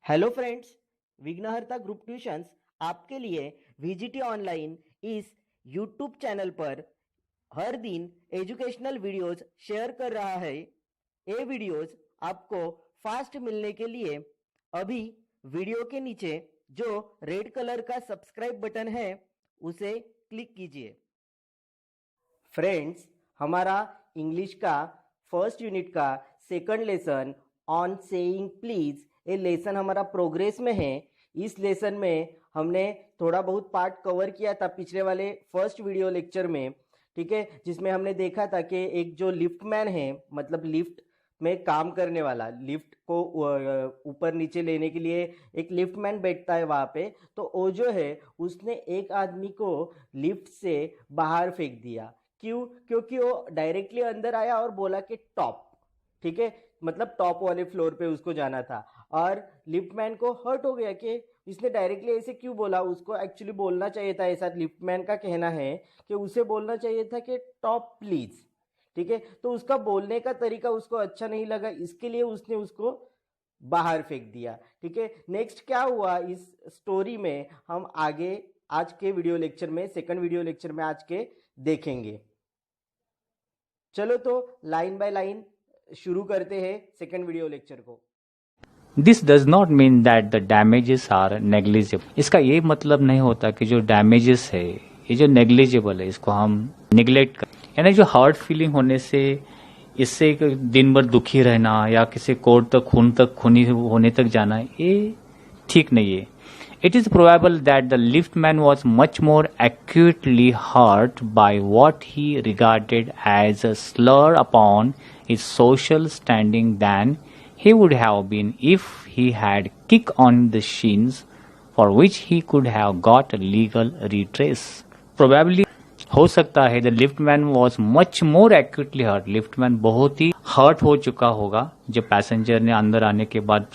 Hello friends, विघ्नहर्ता group tuitions आपके लिए वीजीटी ऑनलाइन इस यूट्यूब चैनल पर हर दिन एजुकेशनल वीडियोस शेयर कर रहा है। ये वीडियोस आपको फास्ट मिलने के लिए अभी वीडियो के नीचे जो रेड कलर का सब्सक्राइब बटन है उसे क्लिक कीजिए। फ्रेंड्स, हमारा इंग्लिश का फर्स्ट यूनिट का second lesson on saying please ये लेसन हमारा प्रोग्रेस में है। इस लेसन में हमने थोड़ा बहुत पार्ट कवर किया था पिछले वाले फर्स्ट वीडियो लेक्चर में, ठीक है, जिसमें हमने देखा था कि एक जो लिफ्टमैन है, मतलब लिफ्ट में काम करने वाला, लिफ्ट को ऊपर नीचे लेने के लिए एक लिफ्टमैन बैठता है वहाँ पे। तो वो जो है उसने एक आदमी को लिफ्ट से बाहर फेंक दिया। क्यों? क्योंकि वो डायरेक्टली अंदर आया और बोला कि टॉप, ठीक है, मतलब टॉप वाले फ्लोर पे उसको जाना था। और लिफ्टमैन को हर्ट हो गया कि इसने डायरेक्टली ऐसे क्यों बोला। उसको एक्चुअली बोलना चाहिए था, ऐसा लिफ्टमैन का कहना है कि उसे बोलना चाहिए था कि टॉप प्लीज, ठीक है। तो उसका बोलने का तरीका उसको अच्छा नहीं लगा, इसके लिए उसने उसको बाहर फेंक दिया, ठीक है। नेक्स्ट क्या हुआ इस स्टोरी में हम आगे आज के वीडियो लेक्चर में, सेकंड वीडियो लेक्चर में आज के देखेंगे। चलो तो लाइन बाय लाइन शुरू करते हैं सेकंड वीडियो लेक्चर को। This does not mean that the damages are negligible. इसका ये मतलब नहीं होता कि जो डैमेजेस है, ये जो नेग्लिजिबल है, इसको हम निगलेक्ट कर, यानी जो हार्ट फीलिंग होने से, इससे दिन भर दुखी रहना या किसी कोर्ट तक खूनी होने तक जाना, ये ठीक नहीं है। It is probable that the liftman was much more acutely hurt by what he regarded as a slur upon his social standing than he would have been if he had kicked on the shins, for which he could have got a legal redress. Probably हो सकता है the liftman was much more acutely hurt. liftman बहुत ही hurt हो चुका होगा जब passenger ने अंदर आने के बाद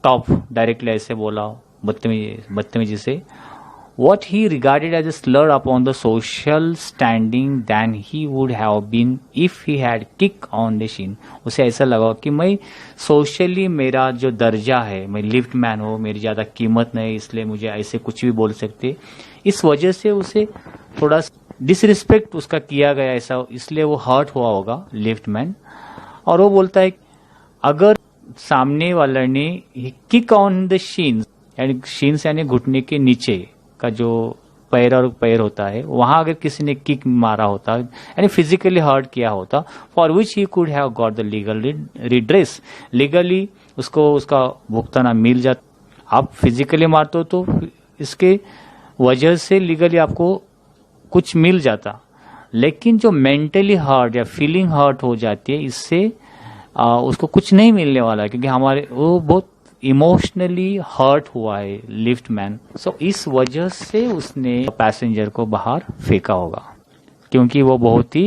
टॉप डायरेक्टली ऐसे बोला बदतमीजी से। What he regarded as a slur upon the social standing than he would have been if he had kicked on the shin. उसे ऐसा लगा कि मैं सोशली मेरा जो दर्जा है, मैं लिफ्ट मैन हूँ, मेरी ज़्यादा कीमत नहीं, इसलिए मुझे ऐसे कुछ भी बोल सकते। इस वजह से उसे थोड़ा डिसरिस्पेक्ट उसका किया गया ऐसा, इसलिए वो हर्ट हुआ होगा लिफ्ट मैन। और वो बोलता है अगर सामने वाला ने किक ऑन द शीन, यानी शीन्स यानी घुटने के नीचे का जो पैर और पैर होता है, वहां अगर किसी ने किक मारा होता, यानी फिजिकली हर्ट किया होता, for which he could have got the legal redress, legally उसको उसका भुगतान मिल जाता। आप फिजिकली मारते हो तो इसके वजह से लीगली आपको कुछ मिल जाता, लेकिन जो मेंटली हर्ट या फीलिंग हर्ट हो जाती है, इससे उसको कुछ नहीं मिलने वाला, क्योंकि हमारे वो बहुत इमोशनली हर्ट हुआ है लिफ्टमैन। सो इस वजह से उसने पैसेंजर को बाहर फेंका होगा, क्योंकि वो बहुत ही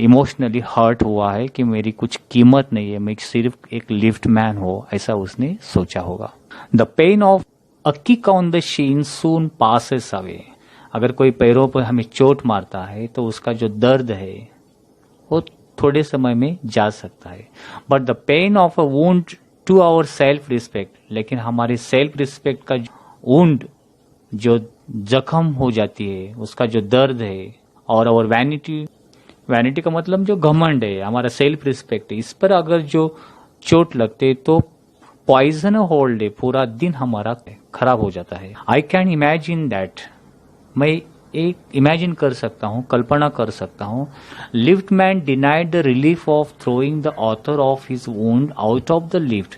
इमोशनली हर्ट हुआ है कि मेरी कुछ कीमत नहीं है, मैं सिर्फ एक लिफ्टमैन हो, ऐसा उसने सोचा होगा। The pain of a kick on the shin soon passes away. अगर कोई पैरों पर हमें चोट मारता है तो उसका जो दर्द है वो थोड़े समय में जा सकता है। But the pain of a wound to our self respect, लेकिन हमारे सेल्फ रिस्पेक्ट का वुंड जो जख्म हो जाती है, उसका जो दर्द है, और आवर वैनिटी, वैनिटी का मतलब जो घमंड है, हमारा सेल्फ रिस्पेक्ट है, इस पर अगर जो चोट लगते तो पॉइजन होल्ड है, पूरा दिन हमारा खराब हो जाता है। आई कैन इमेजिन दैट, मैं एक इमेजिन कर सकता हूँ, कल्पना कर सकता हूँ। Liftman denied the relief of throwing the author of his wound out of the lift.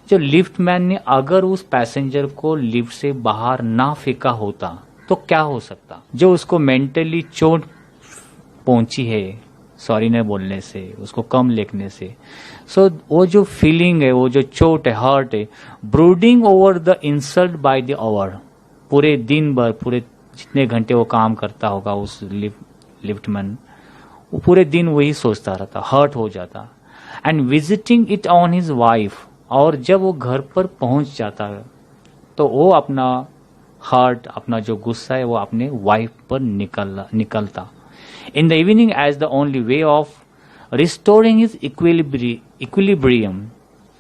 जो लिफ्टमैन ने अगर उस पैसेंजर को लिफ्ट से बाहर ना फेंका होता तो क्या हो सकता। जो उसको मेंटली चोट पहुंची है सॉरी न बोलने से, उसको कम लिखने से, सो वो जो फीलिंग है, वो जो चोट है, हर्ट है, brooding over the insult by the hour, पूरे दिन भर, पूरे जितने घंटे वो काम करता होगा उस लिफ्टमैन, वो पूरे दिन वही सोचता रहता, हर्ट हो जाता। And visiting it on his wife, और जब वो घर पर पहुंच जाता तो वो अपना हर्ट, अपना जो गुस्सा है वो अपने वाइफ पर निकलता। In the evening as the only way of restoring his equilibrium.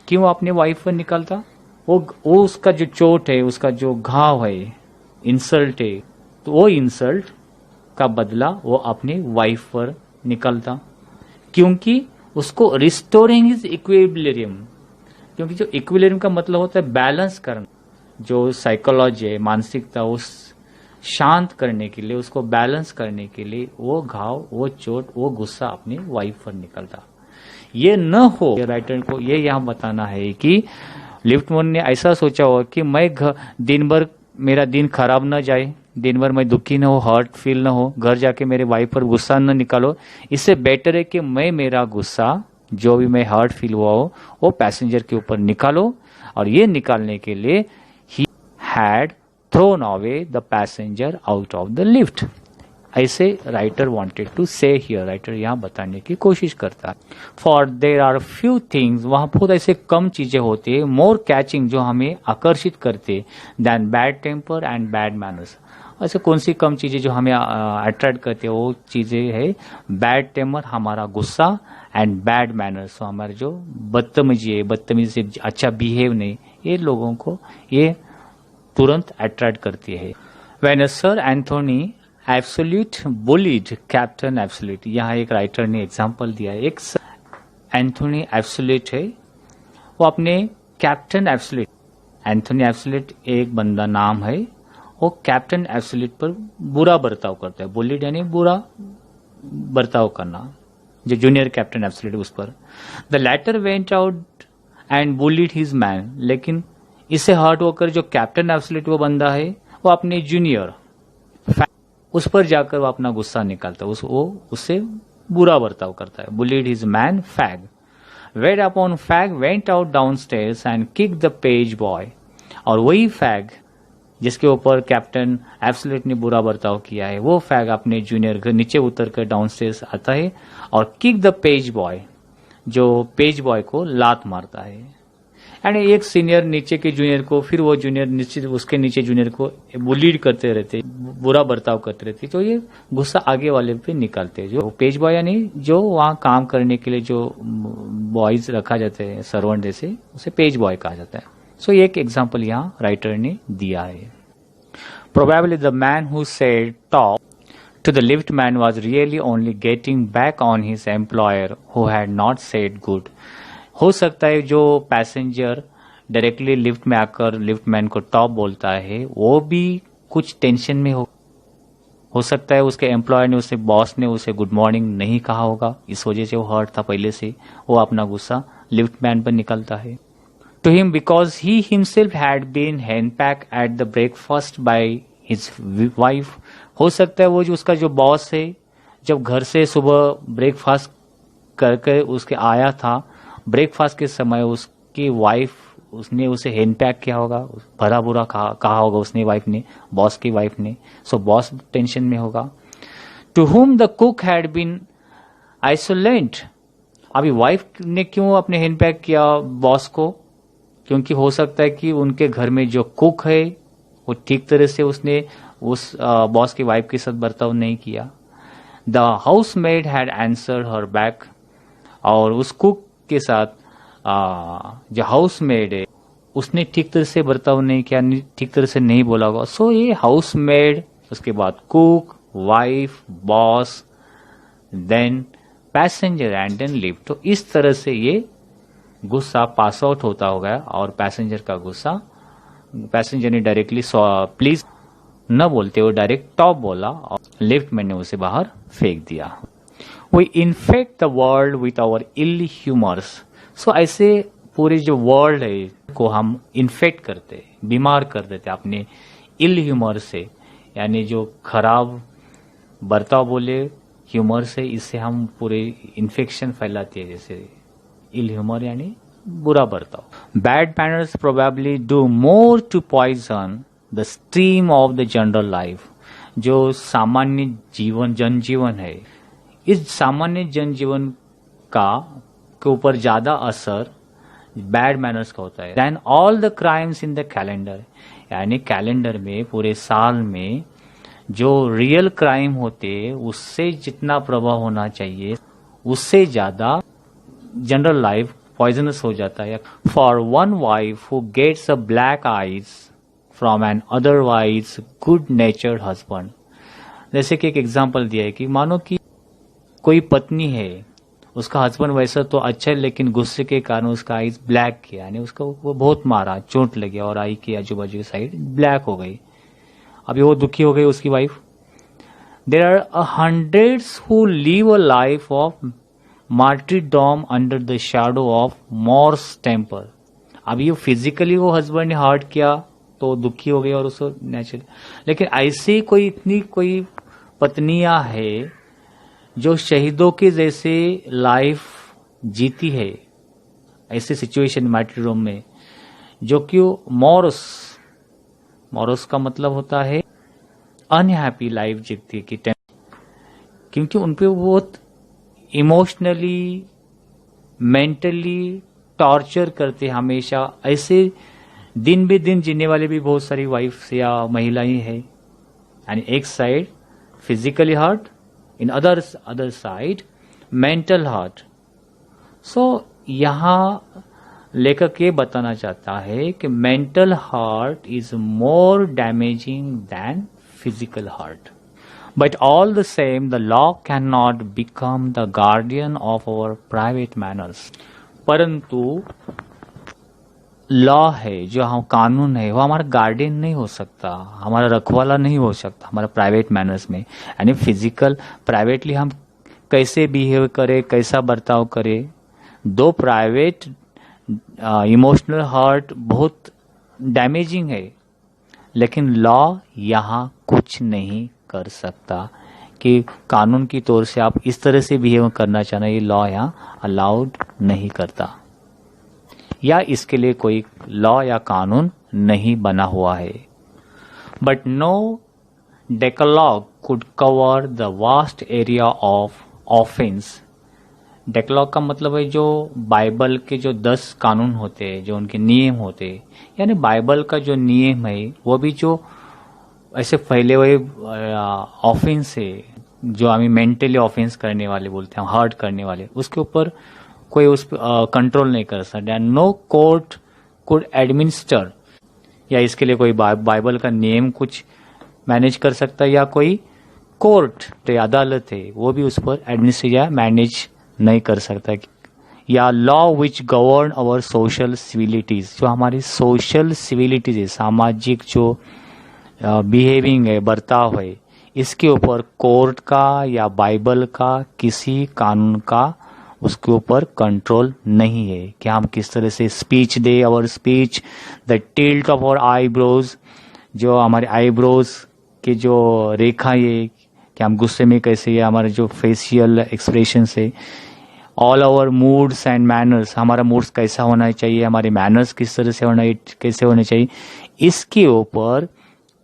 क्यों अपने वाइफ पर निकलता? वो उसका जो चोट है, उसका जो घाव है, इंसल्ट है, तो वो इंसल्ट का बदला वो अपनी वाइफ पर निकलता, क्योंकि उसको रिस्टोरिंग हिज इक्विलिब्रियम, क्योंकि जो इक्विलिब्रियम का मतलब होता है बैलेंस करना, जो साइकोलॉजी है, मानसिकता, उस शांत करने के लिए, उसको बैलेंस करने के लिए वो घाव, वो चोट, वो गुस्सा अपनी वाइफ पर निकलता। ये न हो, राइटर को ये यहाँ बताना है कि लिफ्टमैन ने ऐसा सोचा हो कि मैं दिन भर मेरा दिन खराब न जाए, दिन भर मैं दुखी न हो, हर्ट फील न हो, घर जाके मेरे वाइफ पर गुस्सा न निकालो, इससे बेटर है कि मैं मेरा गुस्सा, जो भी मैं हर्ट फील हुआ हो, वो पैसेंजर के ऊपर निकालो। और ये निकालने के लिए ही had thrown away the passenger out of the lift. ऐसे writer wanted to say here, writer यहाँ बताने की कोशिश करता है। For there are few things, वहां बहुत ऐसे कम चीजें होती है, मोर कैचिंग, जो हमें आकर्षित करते, than bad temper and bad manners. ऐसे कौन सी कम चीजें जो हमें अट्रैक्ट करती है, वो चीजें है बैड टेम्पर, हमारा गुस्सा, एंड बैड मैनर्स, तो हमारे जो बदतमीजी है, बदतमीजी से अच्छा बिहेव नहीं, ये लोगों को ये तुरंत अट्रैक्ट करती है। When sir Anthony absolute bullied captain absolute, यहाँ एक राइटर ने एग्जाम्पल दिया है, एक एंथोनी एब्सोल्यूट है, वो अपने कैप्टन एब्सोल्यूट, एंथोनी एब्सोल्यूट एक बंदा नाम है, वो कैप्टन एब्सोल्यूट पर बुरा बर्ताव करता है। बुलीड यानी बुरा बर्ताव करना, जो जूनियर कैप्टन एब्सोल्यूट उस पर। The latter went out and bullied his man, लेकिन इससे हर्ट होकर जो कैप्टन एब्सोल्यूट वो बंदा है, वो अपने जूनियर उस पर जाकर वो अपना गुस्सा निकालता है, वो उससे बुरा बर्ताव करता है। Bullied his man fag, whereupon fag went out down stairs and kick the page boy, और वही फैग जिसके ऊपर कैप्टन एब्सोल्यूट ने बुरा बर्ताव किया है, वो फैग अपने जूनियर के नीचे उतर कर डाउन स्टेयर्स आता है और किक द पेज बॉय, जो पेज बॉय को लात मारता है। यानी एक सीनियर नीचे के जूनियर को, फिर वो जूनियर नीचे उसके नीचे जूनियर को बुलीड करते रहते, बुरा बर्ताव करते रहते, तो ये गुस्सा आगे वाले पे निकालते हैं। जो पेज बॉय यानी जो वहाँ काम करने के लिए जो बॉयज रखा जाते हैं, सर्वेंट जैसे, उसे पेज बॉय कहा जाता है। सो एक एग्जाम्पल यहाँ राइटर ने दिया है। Probably the man who said top to the lift man was really only getting back on his employer who had not said good. हो सकता है जो पैसेंजर डायरेक्टली लिफ्ट में आकर लिफ्ट मैन को टॉप बोलता है, वो भी कुछ टेंशन में हो सकता है उसके एम्प्लॉयर ने, उसे बॉस ने उसे गुड मॉर्निंग नहीं कहा होगा, इस वजह से वो हर्ट था पहले से, वो अपना गुस्सा लिफ्ट मैन पर निकलता है। To him because he himself had been henpecked at the breakfast by his wife, हो सकता है वो जो उसका जो बॉस है, जब घर से सुबह ब्रेकफास्ट करके उसके आया था, ब्रेकफास्ट के समय उसकी वाइफ, उसने उसे हैंडपैक किया होगा, भरा बुरा कहा होगा उसने, वाइफ ने, बॉस की वाइफ ने, सो बॉस टेंशन में होगा। To whom the cook had been insolent, अभी वाइफ ने क्यों अपने हैंडपैक किया बॉस को, क्योंकि हो सकता है कि उनके घर में जो कुक है वो ठीक तरह से उसने उस बॉस की वाइफ के साथ बर्ताव नहीं किया। The house made had answered her back, और उस कुक के साथ जो हाउस मेड है उसने ठीक तरह से बर्ताव नहीं किया, ठीक तरह से नहीं बोला होगा। सो ये हाउस मेड, उसके बाद cook, wife, boss, then passenger and then lift, तो इस तरह से ये गुस्सा पास आउट होता होगा, और पैसेंजर का गुस्सा, पैसेंजर ने डायरेक्टली प्लीज न बोलते हुए डायरेक्ट टॉप बोला और लिफ्ट मैन ने उसे बाहर फेंक दिया। We infect the world with our ill humours, so ऐसे पूरे जो वर्ल्ड है को हम इन्फेक्ट करते, बीमार कर देते अपने इल ह्यूमर से, यानी जो खराब बर्ताव बोले ह्यूमर से, इससे हम पूरे इन्फेक्शन फैलाते हैं, जैसे इल ह्यूमर यानी बुरा बर्ताव। Bad manners probably do more to poison the stream of the general life, जो सामान्य जीवन, जनजीवन है, इस सामान्य जनजीवन का के ऊपर ज्यादा असर बैड मैनर्स का होता है than all the crimes in the calendar, यानी कैलेंडर में पूरे साल में जो रियल क्राइम होते उससे जितना प्रभाव होना चाहिए उससे ज्यादा जनरल लाइफ पॉइजनस हो जाता है। For one wife who gets a black eyes from an otherwise good natured husband, जैसे कि एक एग्जाम्पल दिया है कि मानो कि कोई पत्नी है, उसका हस्बैंड वैसा तो अच्छा है लेकिन गुस्से के कारण उसका आईज ब्लैक किया, यानी उसको वो बहुत मारा, चोट लगी और आई की आजू बाजू की साइड ब्लैक हो गई। अभी वो दुखी हो गई उसकी wife. There are hundreds who live a life of martyrdom under the shadow of morose temper. अभी ये फिजिकली वो हस्बैंड ने हर्ट किया तो दुखी हो गई और उसको नेचुरल, लेकिन ऐसी कोई इतनी कोई पत्नियां है जो शहीदों के जैसे लाइफ जीती है ऐसे सिचुएशन मार्टिरडम में, जो कि मॉरस का मतलब होता है अनहैप्पी लाइफ जीतती है कि क्योंकि उनपे बहुत इमोशनली मेंटली टॉर्चर करते हमेशा। ऐसे दिन बे दिन जीने वाले भी बहुत सारी वाइफ या महिलाएं हैं, यानी एक side physically hurt, in other side mental hurt. So यहाँ लेखक ये बताना चाहता है कि mental hurt is more damaging than physical hurt, but all the same the law can not become the guardian of our private manners. परंतु law है, जो हम कानून है, वो हमारा गार्डियन नहीं हो सकता, हमारा रखवाला नहीं हो सकता हमारा प्राइवेट मैनर्स में। यानी फिजिकल प्राइवेटली हम कैसे बिहेव करें, कैसा बर्ताव करें, दो प्राइवेट इमोशनल हर्ट बहुत डैमेजिंग है, लेकिन लॉ यहाँ कुछ नहीं कर सकता कि कानून की तौर से आप इस तरह से बिहेव करना चाहना, ये लॉ यहाँ अलाउड नहीं करता, या इसके लिए कोई लॉ या कानून नहीं बना हुआ है। But no decalogue could cover the vast area of offence. Decalogue का मतलब है जो बाइबल के जो 10 कानून होते हैं, जो उनके नियम होते हैं, यानी बाइबल का जो नियम है वो भी जो ऐसे फैले हुए ऑफेंस है, जो हमें मेंटली ऑफेंस करने वाले बोलते हैं, हर्ट करने वाले, उसके ऊपर कोई उस कंट्रोल नहीं कर सकता। नो कोर्ट कुड एडमिनिस्टर, या इसके लिए कोई बाइबल का नियम कुछ मैनेज कर सकता है, या कोई कोर्ट अदालत है वो भी उस पर एडमिनिस्टर या मैनेज नहीं कर सकता, या law which govern our social civilities, जो हमारी सोशल सिविलिटीज है, सामाजिक जो बिहेविंग है, बर्ताव है, इसके ऊपर कोर्ट का या बाइबल का किसी कानून का उसके ऊपर कंट्रोल नहीं है कि हम किस तरह से speech they, our speech, the tilt of our eyebrows, जो हमारे आईब्रोज के जो रेखा ये कि हम गुस्से में कैसे, या हमारे जो फेशियल एक्सप्रेशन है, all our moods and manners, हमारा मूड्स कैसा होना चाहिए, हमारे मैनर्स किस तरह से कैसे होने चाहिए, इसके ऊपर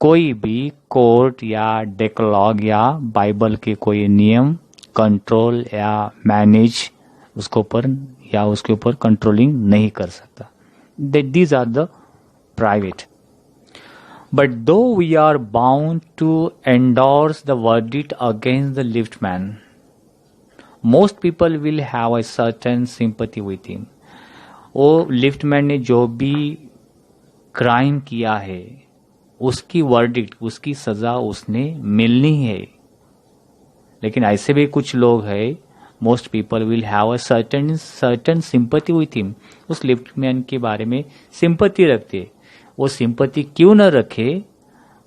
कोई भी कोर्ट या डेक्लॉग या बाइबल के कोई नियम कंट्रोल या मैनेज उसके ऊपर या उसके ऊपर कंट्रोलिंग नहीं कर सकता। These are the private. But though we are bound to endorse the verdict against the liftman, most people will have a certain sympathy with him. वो लिफ्टमैन ने जो भी क्राइम किया है उसकी वर्डिक्ट, उसकी सजा उसने मिलनी है, लेकिन ऐसे भी कुछ लोग हैं, most people will have a certain sympathy with him, उस लिफ्टमैन के बारे में सिंपैथी रखते। वो सिंपैथी क्यों न रखे,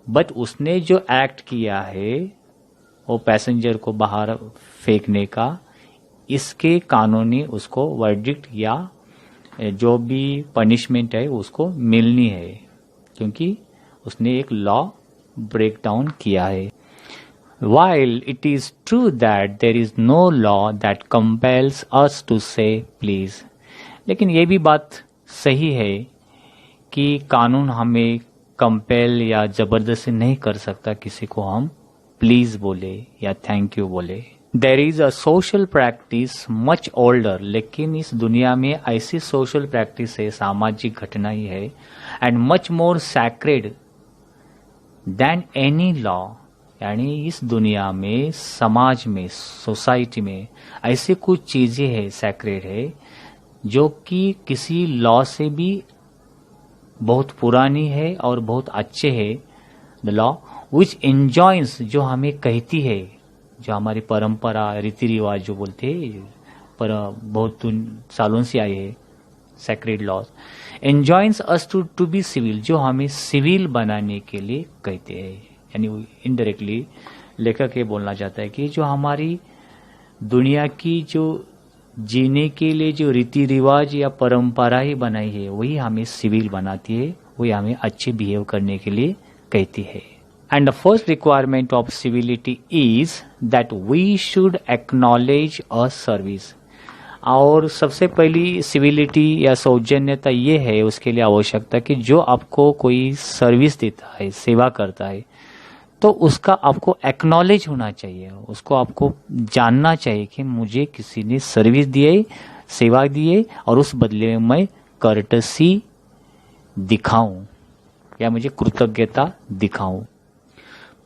बट उसने जो एक्ट किया है वो पैसेंजर को बाहर फेंकने का, इसके कानूनी उसको वर्डिक्ट या जो भी पनिशमेंट है उसको मिलनी है, क्योंकि उसने एक लॉ ब्रेक डाउन किया है। While it is true that there is no law that compels us to say please, लेकिन ये भी बात सही है कि कानून हमें कंपेल या जबरदस्ती नहीं कर सकता किसी को हम प्लीज बोले या थैंक यू बोले। There is a social practice much older, लेकिन इस दुनिया में ऐसी सोशल प्रैक्टिस है, सामाजिक घटना ही है, and much more sacred than any law, यानी इस दुनिया में, समाज में, सोसाइटी में ऐसी कुछ चीजें हैं सैक्रेड है जो कि किसी लॉ से भी बहुत पुरानी है और बहुत अच्छे है। द लॉ विच एंजॉयंस, जो हमें कहती है, जो हमारी परंपरा रीति रिवाज जो बोलते हैं, पर बहुत सालों से आए हैं sacred laws, enjoins us to be civil, जो हमें सिविल बनाने के लिए कहते हैं। यानी इनडायरेक्टली लेखक ये बोलना चाहता है कि जो हमारी दुनिया की जो जीने के लिए जो रीति रिवाज या परंपरा ही बनाई है, वही हमें सिविल बनाती है, वही हमें अच्छे बिहेव करने के लिए कहती है। And the first requirement of civility is that we should acknowledge a service. और सबसे पहली सिविलिटी या सौजन्यता ये है, उसके लिए आवश्यकता कि जो आपको कोई सर्विस देता है, सेवा करता है, तो उसका आपको एक्नॉलेज होना चाहिए, उसको आपको जानना चाहिए कि मुझे किसी ने सर्विस दी है, सेवा दी है, और उस बदले में मैं कर्टसी दिखाऊं या मुझे कृतज्ञता दिखाऊं।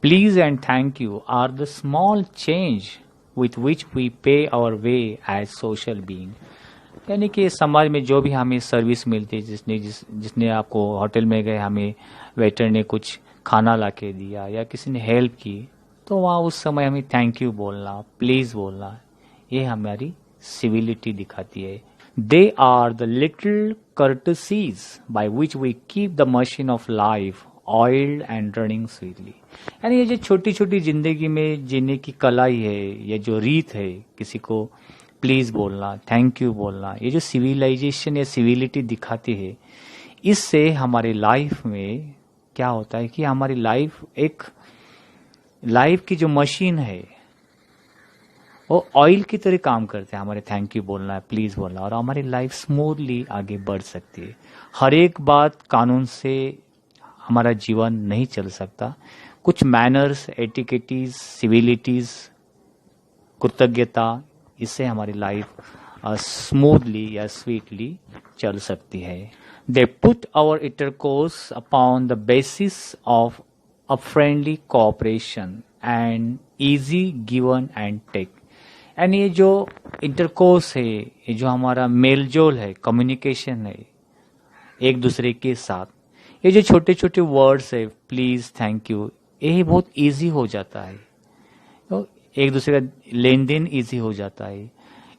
Please and thank you are the small change with which we pay our way as social being. यानी कि समाज में जो भी हमें सर्विस मिलती है, जिसने आपको होटल में गए, हमें वेटर ने कुछ खाना ला के दिया या किसी ने हेल्प की, तो वहाँ उस समय हमें थैंक यू बोलना, प्लीज बोलना, ये हमारी सिविलिटी दिखाती है। They are the little courtesies by which we keep the machine of life oiled and running sweetly. यानी ये जो छोटी छोटी जिंदगी में जीने की कला ही है, या जो रीत है, किसी को प्लीज बोलना, थैंक यू बोलना, ये जो सिविलाइजेशन या सिविलिटी दिखाती है, इससे हमारी लाइफ में क्या होता है कि हमारी लाइफ की जो मशीन है वो ऑयल की तरह काम करते हैं। हमारे थैंक यू बोलना, प्लीज बोलना, और हमारी लाइफ स्मूथली आगे बढ़ सकती है। हर एक बात कानून से हमारा जीवन नहीं चल सकता। कुछ मैनर्स, एटिकेटीज, सिविलिटीज, कृतज्ञता, इससे हमारी लाइफ स्मूथली या स्वीटली चल सकती है। They put our intercourse upon the basis of a friendly cooperation and easy given and take. And ये जो इंटरकोर्स है, ये जो हमारा मेलजोल है, कम्युनिकेशन है एक दूसरे के साथ, ये जो छोटे छोटे वर्ड्स है, प्लीज, थैंक यू, ये बहुत इजी हो जाता है, तो एक दूसरे का लेन देन ईजी हो जाता है।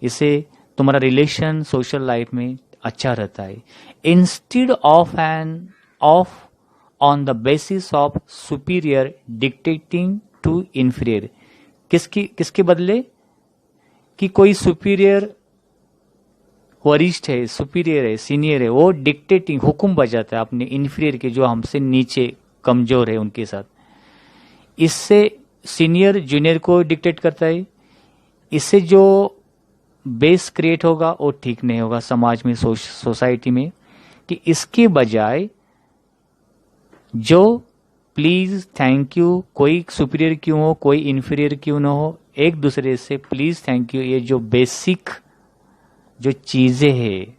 इससे तुम्हारा रिलेशन सोशल लाइफ में अच्छा रहता है। Instead of on the basis of superior dictating to inferior. किसके बदले कि कोई सुपीरियर वरिष्ठ है, सुपीरियर है, सीनियर है, वो डिक्टेटिंग हुक्म बजाता है अपने इंफीरियर के, जो हमसे नीचे कमजोर है, उनके साथ। इससे सीनियर जूनियर को डिक्टेट करता है। इससे जो बेस क्रिएट होगा वो ठीक नहीं होगा समाज में, सोसाइटी में, कि इसके बजाय जो प्लीज, थैंक यू, कोई सुपीरियर क्यों हो, कोई इंफीरियर क्यों ना हो, एक दूसरे से प्लीज, थैंक यू, ये जो बेसिक जो चीजें हैं,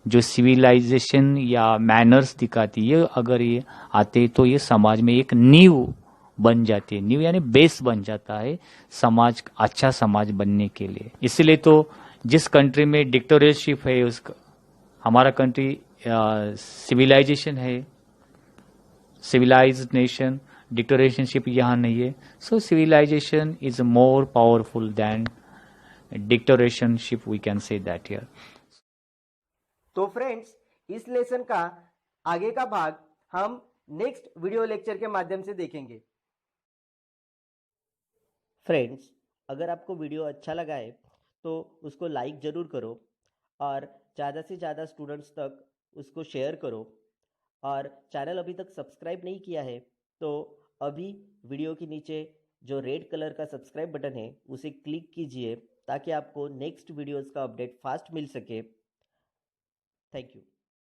जो सिविलाइजेशन या मैनर्स दिखाती है, अगर ये आते तो ये समाज में एक नींव बन जाती है। न्यू यानी बेस बन जाता है समाज, अच्छा समाज बनने के लिए। इसलिए तो जिस कंट्री में डिक्टेटरशिप है, उसका हमारा कंट्री सिविलाइजेशन है, सिविलाइज्ड नेशन, डिक्टेटरशिप यहाँ नहीं है। So civilization is more powerful than dictatorship, we can say that here. तो फ्रेंड्स, इस लेसन का आगे का भाग हम नेक्स्ट वीडियो लेक्चर के माध्यम से देखेंगे। फ्रेंड्स, अगर आपको वीडियो अच्छा लगा है तो उसको लाइक ज़रूर करो और ज़्यादा से ज़्यादा स्टूडेंट्स तक उसको शेयर करो। और चैनल अभी तक सब्सक्राइब नहीं किया है तो अभी वीडियो के नीचे जो रेड कलर का सब्सक्राइब बटन है उसे क्लिक कीजिए, ताकि आपको नेक्स्ट वीडियोस का अपडेट फास्ट मिल सके। Thank you.